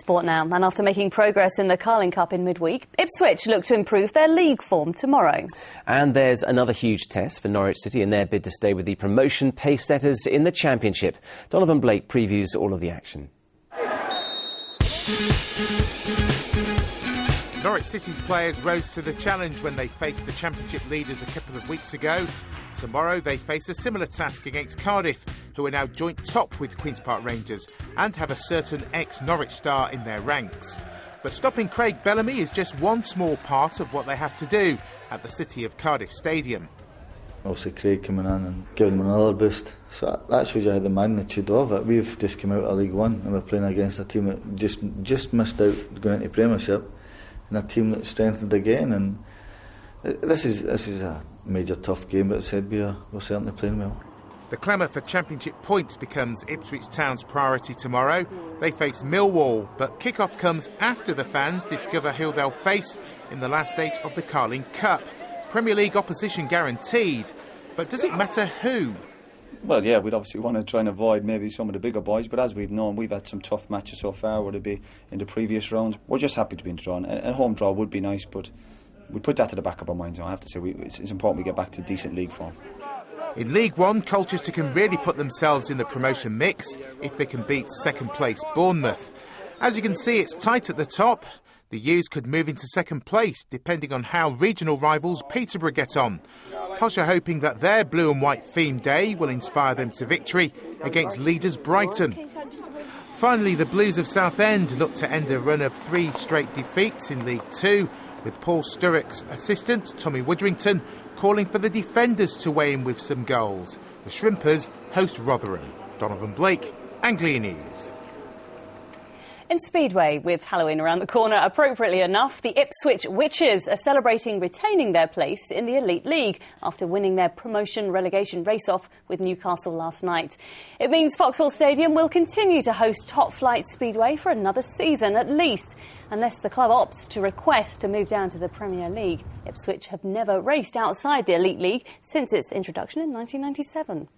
Sport now, and after making progress in the Carling Cup in midweek, Ipswich look to improve their league form tomorrow. And there's another huge test for Norwich City in their bid to stay with the promotion pace-setters in the Championship. Donovan Blake previews all of the action. Norwich City's players rose to the challenge when they faced the Championship leaders a couple of weeks ago. Tomorrow they face a similar task against Cardiff, who are now joint top with Queen's Park Rangers and have a certain ex-Norwich star in their ranks. But stopping Craig Bellamy is just one small part of what they have to do at the City of Cardiff Stadium. Obviously Craig coming in and giving them another boost, so that shows you the magnitude of it. We've just come out of League One and we're playing against a team that just missed out going into Premiership, and a team that's strengthened again, and this is a major tough game, but as I said, we're certainly playing well. The clamour for Championship points becomes Ipswich Town's priority tomorrow. They face Millwall, but kick-off comes after the fans discover who they'll face in the last 8 of the Carling Cup. Premier League opposition guaranteed, but does it matter who? Well, yeah, we'd obviously want to try and avoid maybe some of the bigger boys, but as we've known, we've had some tough matches so far, whether it be in the previous rounds. We're just happy to be in the draw, and a home draw would be nice, but we put that to the back of our minds. I have to say, it's important we get back to decent league form. In League One, Colchester can really put themselves in the promotion mix if they can beat second place Bournemouth. As you can see, it's tight at the top. The U's could move into second place, depending on how regional rivals Peterborough get on. Posh are hoping that their blue and white theme day will inspire them to victory against leaders Brighton. Finally, the Blues of Southend look to end a run of 3 straight defeats in League Two, with Paul Sturrock's assistant, Tommy Woodrington, calling for the defenders to weigh in with some goals. The Shrimpers host Rotherham. Donovan Blake, Anglia News. In Speedway, with Halloween around the corner, appropriately enough, the Ipswich Witches are celebrating retaining their place in the Elite League after winning their promotion-relegation race-off with Newcastle last night. It means Vauxhall Stadium will continue to host top-flight Speedway for another season at least, unless the club opts to request to move down to the Premier League. Ipswich have never raced outside the Elite League since its introduction in 1997.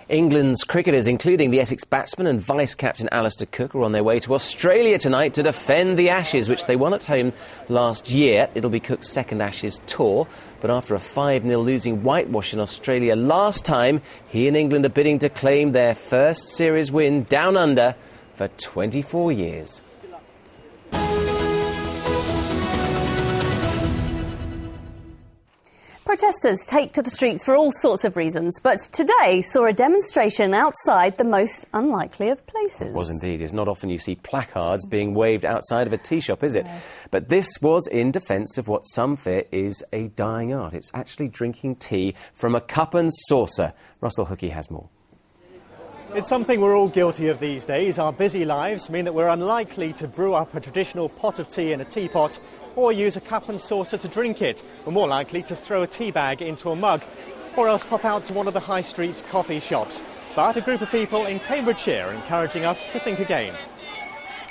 England's cricketers, including the Essex batsman and vice-captain Alistair Cook, are on their way to Australia tonight to defend the Ashes, which they won at home last year. It'll be Cook's second Ashes tour, but after a 5-0 losing whitewash in Australia last time, he and England are bidding to claim their first series win down under for 24 years. Protesters take to the streets for all sorts of reasons, but today saw a demonstration outside the most unlikely of places. It was indeed. It's not often you see placards being waved outside of a tea shop, is it? No. But this was in defence of what some fear is a dying art. It's actually drinking tea from a cup and saucer. Russell Hookey has more. It's something we're all guilty of these days. Our busy lives mean that we're unlikely to brew up a traditional pot of tea in a teapot or use a cup and saucer to drink it. We're more likely to throw a tea bag into a mug or else pop out to one of the high street coffee shops. But a group of people in Cambridgeshire are encouraging us to think again.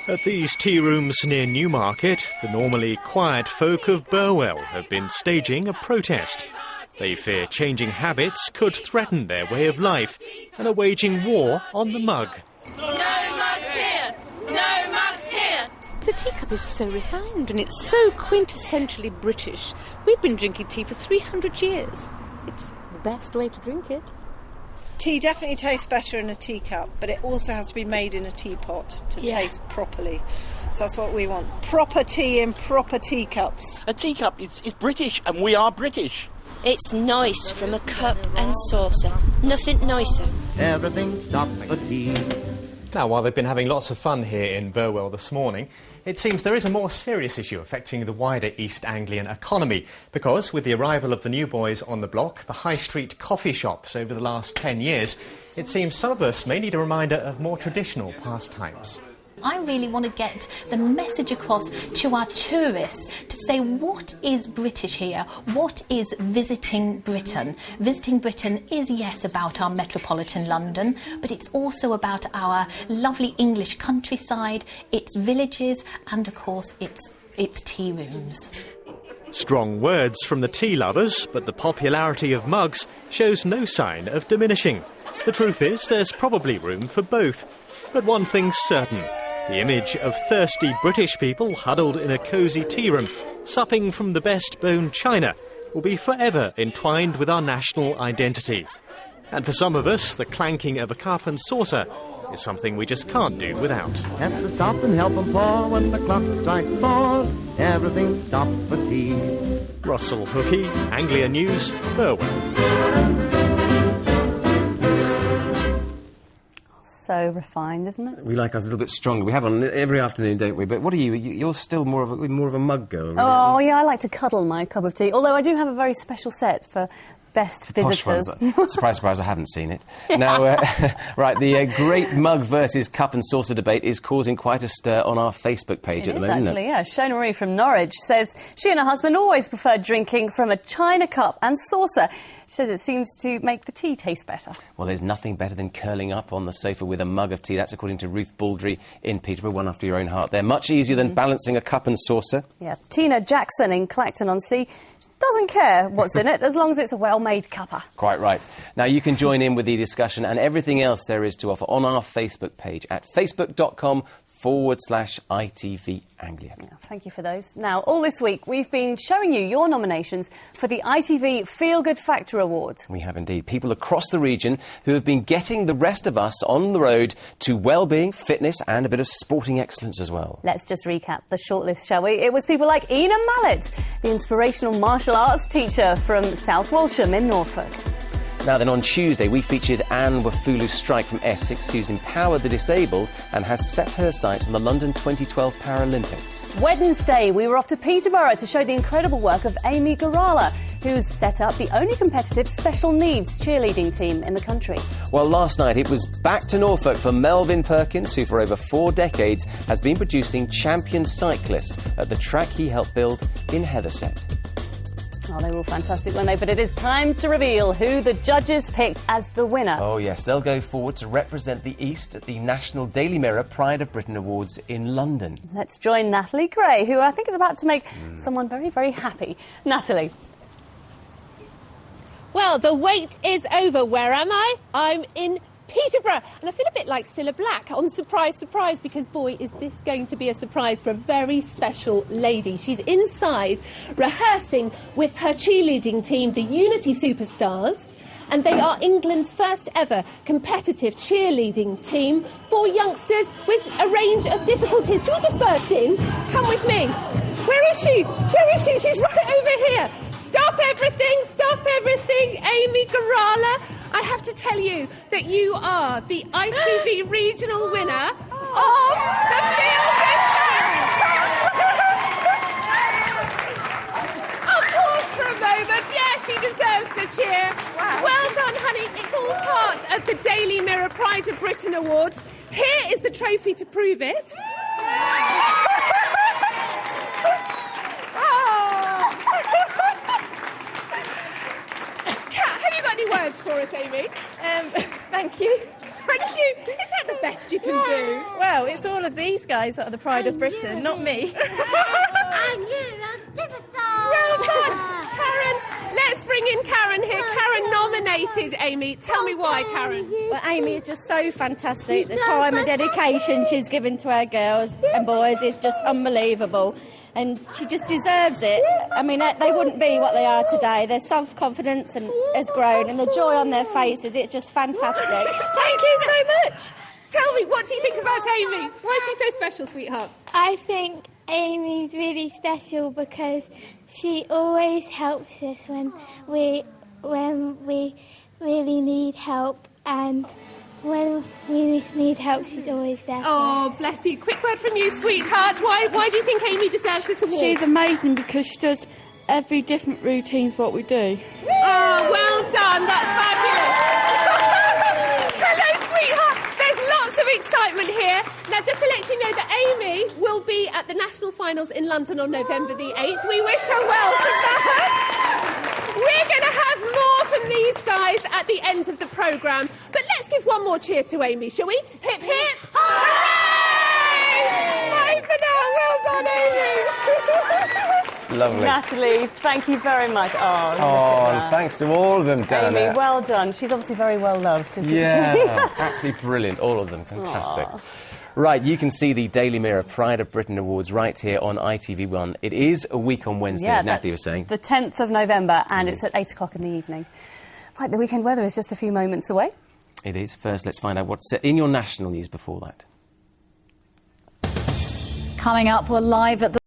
At these tea rooms near Newmarket, the normally quiet folk of Burwell have been staging a protest. They fear changing habits could threaten their way of life and are waging war on the mug. No mugs here! No mugs here! The teacup is so refined and it's so quintessentially British. We've been drinking tea for 300 years. It's the best way to drink it. Tea definitely tastes better in a teacup, but it also has to be made in a teapot to taste properly. So that's what we want. Proper tea in proper teacups. A teacup is British and we are British. It's nice from a cup and saucer. Nothing nicer. Everything stops for tea. Now, while they've been having lots of fun here in Burwell this morning, it seems there is a more serious issue affecting the wider East Anglian economy, because with the arrival of the new boys on the block, the high street coffee shops over the last 10 years, it seems some of us may need a reminder of more traditional pastimes. I really want to get the message across to our tourists to say what is British here, what is visiting Britain. Visiting Britain is, yes, about our metropolitan London, but it's also about our lovely English countryside, its villages and, of course, its tea rooms. Strong words from the tea lovers, but the popularity of mugs shows no sign of diminishing. The truth is, there's probably room for both. But one thing's certain. The image of thirsty British people huddled in a cosy tea room, supping from the best bone china, will be forever entwined with our national identity. And for some of us, the clanking of a cup and saucer is something we just can't do without. Have to stop and help them pour when the clock strikes 4. Everything stops for tea. Russell Hookey, Anglia News, Burwell. So refined, isn't it? We like ours a little bit stronger. We have one every afternoon, don't we? But what are you? You're still more of a mug girl, really. Oh, yeah, I like to cuddle my cup of tea. Although I do have a very special set for best visitors. Surprise, surprise, I haven't seen it. Yeah. Now, right, the great mug versus cup and saucer debate is causing quite a stir on our Facebook page at the moment, actually, yeah. Shona Marie from Norwich says she and her husband always preferred drinking from a china cup and saucer. She says it seems to make the tea taste better. Well, there's nothing better than curling up on the sofa with a mug of tea. That's according to Ruth Baldry in Peterborough, one after your own heart. They're much easier than balancing a cup and saucer. Yeah, Tina Jackson in Clacton-on-Sea doesn't care what's in it as long as it's a well-made cuppa. Quite right. Now, you can join in with the discussion and everything else there is to offer on our Facebook page at facebook.com/ITV Anglia. Yeah, thank you for those. Now, all this week, we've been showing you your nominations for the ITV Feel Good Factor Awards. We have indeed. People across the region who have been getting the rest of us on the road to well-being, fitness and a bit of sporting excellence as well. Let's just recap the shortlist, shall we? It was people like Ina Mallet, the inspirational martial arts teacher from South Walsham in Norfolk. Now then, on Tuesday, we featured Anne Wafulu-Strike from Essex, who's empowered the disabled and has set her sights on the London 2012 Paralympics. Wednesday, we were off to Peterborough to show the incredible work of Amy Garala, who's set up the only competitive special needs cheerleading team in the country. Well, last night it was back to Norfolk for Melvin Perkins, who for over 4 decades has been producing champion cyclists at the track he helped build in Heatherset. Oh, they were all fantastic, weren't they? But it is time to reveal who the judges picked as the winner. Oh, yes. They'll go forward to represent the East at the National Daily Mirror Pride of Britain Awards in London. Let's join Natalie Gray, who I think is about to make someone very, very happy. Natalie. Well, the wait is over. Where am I? I'm in Peterborough, and I feel a bit like Cilla Black on Surprise, Surprise, because, boy, is this going to be a surprise for a very special lady. She's inside rehearsing with her cheerleading team, the Unity Superstars, and they are England's first ever competitive cheerleading team for youngsters with a range of difficulties. Shall we just burst in? Come with me. Where is she? Where is she? She's right over here. Stop everything, Amy Garala. I have to tell you that you are the ITV regional winner of the Feel Good Factor. I'll pause for a moment. Yeah, she deserves the cheer. Wow. Well done, honey. It's all part of the Daily Mirror Pride of Britain Awards. Here is the trophy to prove it. Words for us, Amy. Thank you. Thank you. Is that the best you can do? Well, it's all of these guys that are the pride of Britain, not me. And you, well done, Karen. Let's bring in Karen here. Karen nominated Amy. Tell me why, Karen. Well, Amy is just so fantastic. The time and dedication she's given to our girls and boys is just unbelievable. And she just deserves it. I mean, they wouldn't be what they are today. Their self-confidence has grown, and the joy on their faces, it's just fantastic. Thank you so much. Tell me, what do you think about Amy? Why is she so special, sweetheart? I think Amy's really special because she always helps us when we really need help, and when we need help, she's always there. Oh, bless you. Quick word from you, sweetheart. Why do you think Amy deserves this award? She's amazing because she does every different routine's what we do. Oh, well done. That's fabulous. Hello, sweetheart. There's lots of excitement here. Now, just to let you know that Amy will be at the national finals in London on November the 8th. We wish her well for that. We're going to have more from these guys at the end of the programme. But let's give one more cheer to Amy, shall we? Hip, hip. Hooray! Bye for now. Well done, Amy. Lovely. Natalie, thank you very much. And thanks to all of them down there. Amy, well done. She's obviously very well loved, isn't she? Yeah, absolutely brilliant. All of them. Fantastic. Aww. Right, you can see the Daily Mirror Pride of Britain Awards right here on ITV1. It is a week on Wednesday, yeah, Natalie was saying. The 10th of November, and it's at 8 o'clock in the evening. Right, the weekend weather is just a few moments away. It is. First, let's find out what's in your national news before that. Coming up, we're live at the